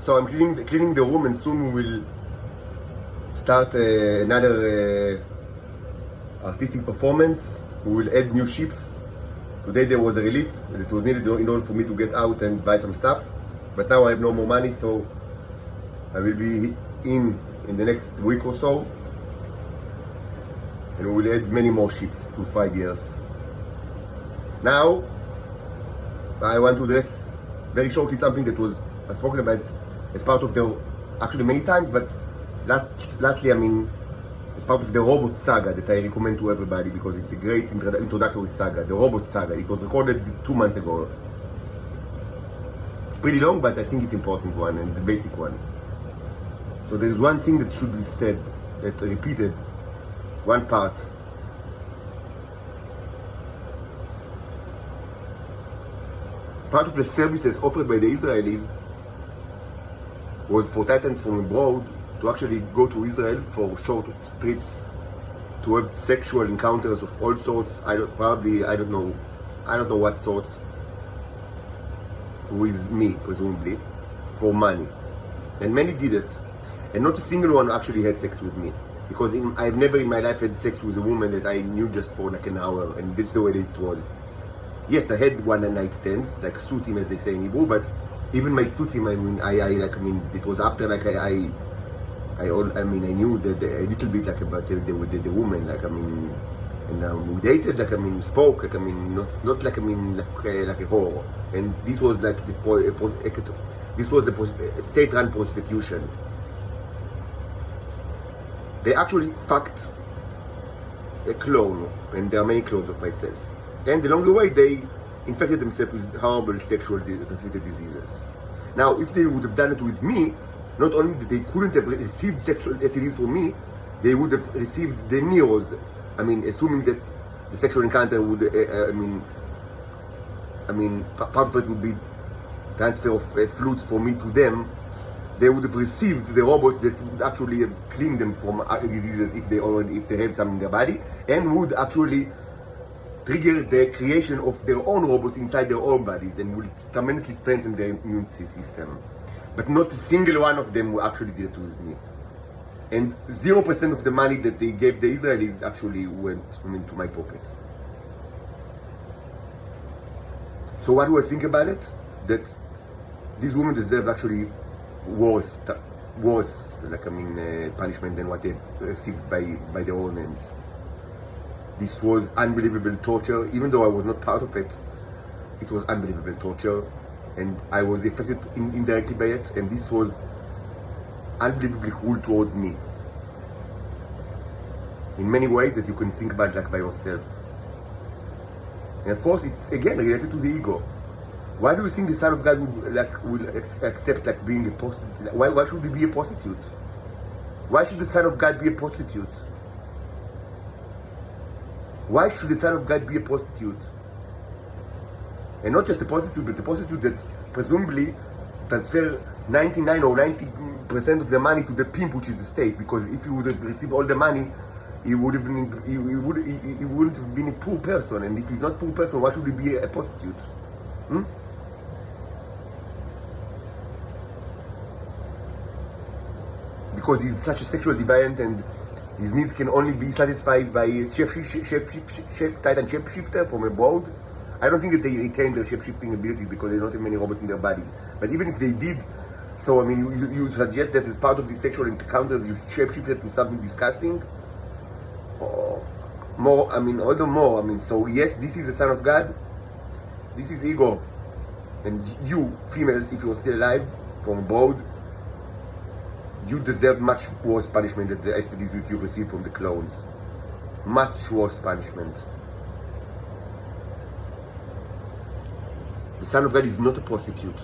So I'm cleaning the room, and soon we will start another artistic performance. We will add new ships. Today there was a relief that was needed in order for me to get out and buy some stuff. But now I have no more money, so I will be in the next week or so. And we will add many more ships to 5 years. Now, I want to address very shortly something that was spoken about as part of the, actually many times, but lastly, I mean, as part of the robot saga that I recommend to everybody because it's a great introductory saga, the robot saga. It was recorded 2 months ago. It's pretty long, but I think it's an important one and it's a basic one. So there is one thing that should be said, that repeated, one part. Part of the services offered by the Israelis was for Titans from abroad to actually go to Israel for short trips, to have sexual encounters of all sorts. I don't know what sorts, with me presumably, for money. And many did it, and not a single one actually had sex with me, because I've never in my life had sex with a woman that I knew just for like an hour, and that's the way that it was. Yes, I had one night stands, like stutim as they say in Hebrew, but even my stutim, it was after like I knew that a little bit like about the woman, and we dated, we spoke, not like a whore, and this was like this was a state-run prostitution. They actually fucked a clone, and there are many clones of myself. And along the way, they infected themselves with horrible sexual transmitted diseases. Now, if they would have done it with me, not only that they couldn't have received sexual STDs from me, they would have received the mirrors. Assuming that the sexual encounter would, part of it would be transfer of fluids from me to them. They would have received the robots that would actually have cleaned them from diseases if they have some in their body, and would actually trigger the creation of their own robots inside their own bodies, and will tremendously strengthen their immune system. But not a single one of them actually did it with me. And 0% of the money that they gave the Israelis actually went into my pocket. So what do I think about it? That these women deserve actually worse punishment than what they received by their own hands. This was unbelievable torture. Even though I was not part of it, it was unbelievable torture, and I was affected indirectly by it, and this was unbelievably cruel towards me in many ways that you can think about like by yourself. And of course, it's again related to the ego. Why do you think the Son of God will accept being a prostitute? Why should he be a prostitute? Why should the Son of God be a prostitute? Why should the Son of God be a prostitute? And not just a prostitute, but a prostitute that presumably transfer 99 or 90% of the money to the pimp, which is the state. Because if he would have received all the money, he wouldn't have been a poor person. And if he's not a poor person, why should he be a prostitute? Because he's such a sexual deviant, and his needs can only be satisfied by a Titan shapeshifter from abroad. I don't think that they retain their shapeshifting abilities because they don't have many robots in their bodies. But even if they did, so you suggest that as part of these sexual encounters you shapeshifted to something disgusting? Or more, although more, so yes, this is the Son of God. This is ego. And you, females, if you're still alive, from abroad, you deserve much worse punishment than the STDs that you received from the clones. Much worse punishment. The Son of God is not a prostitute.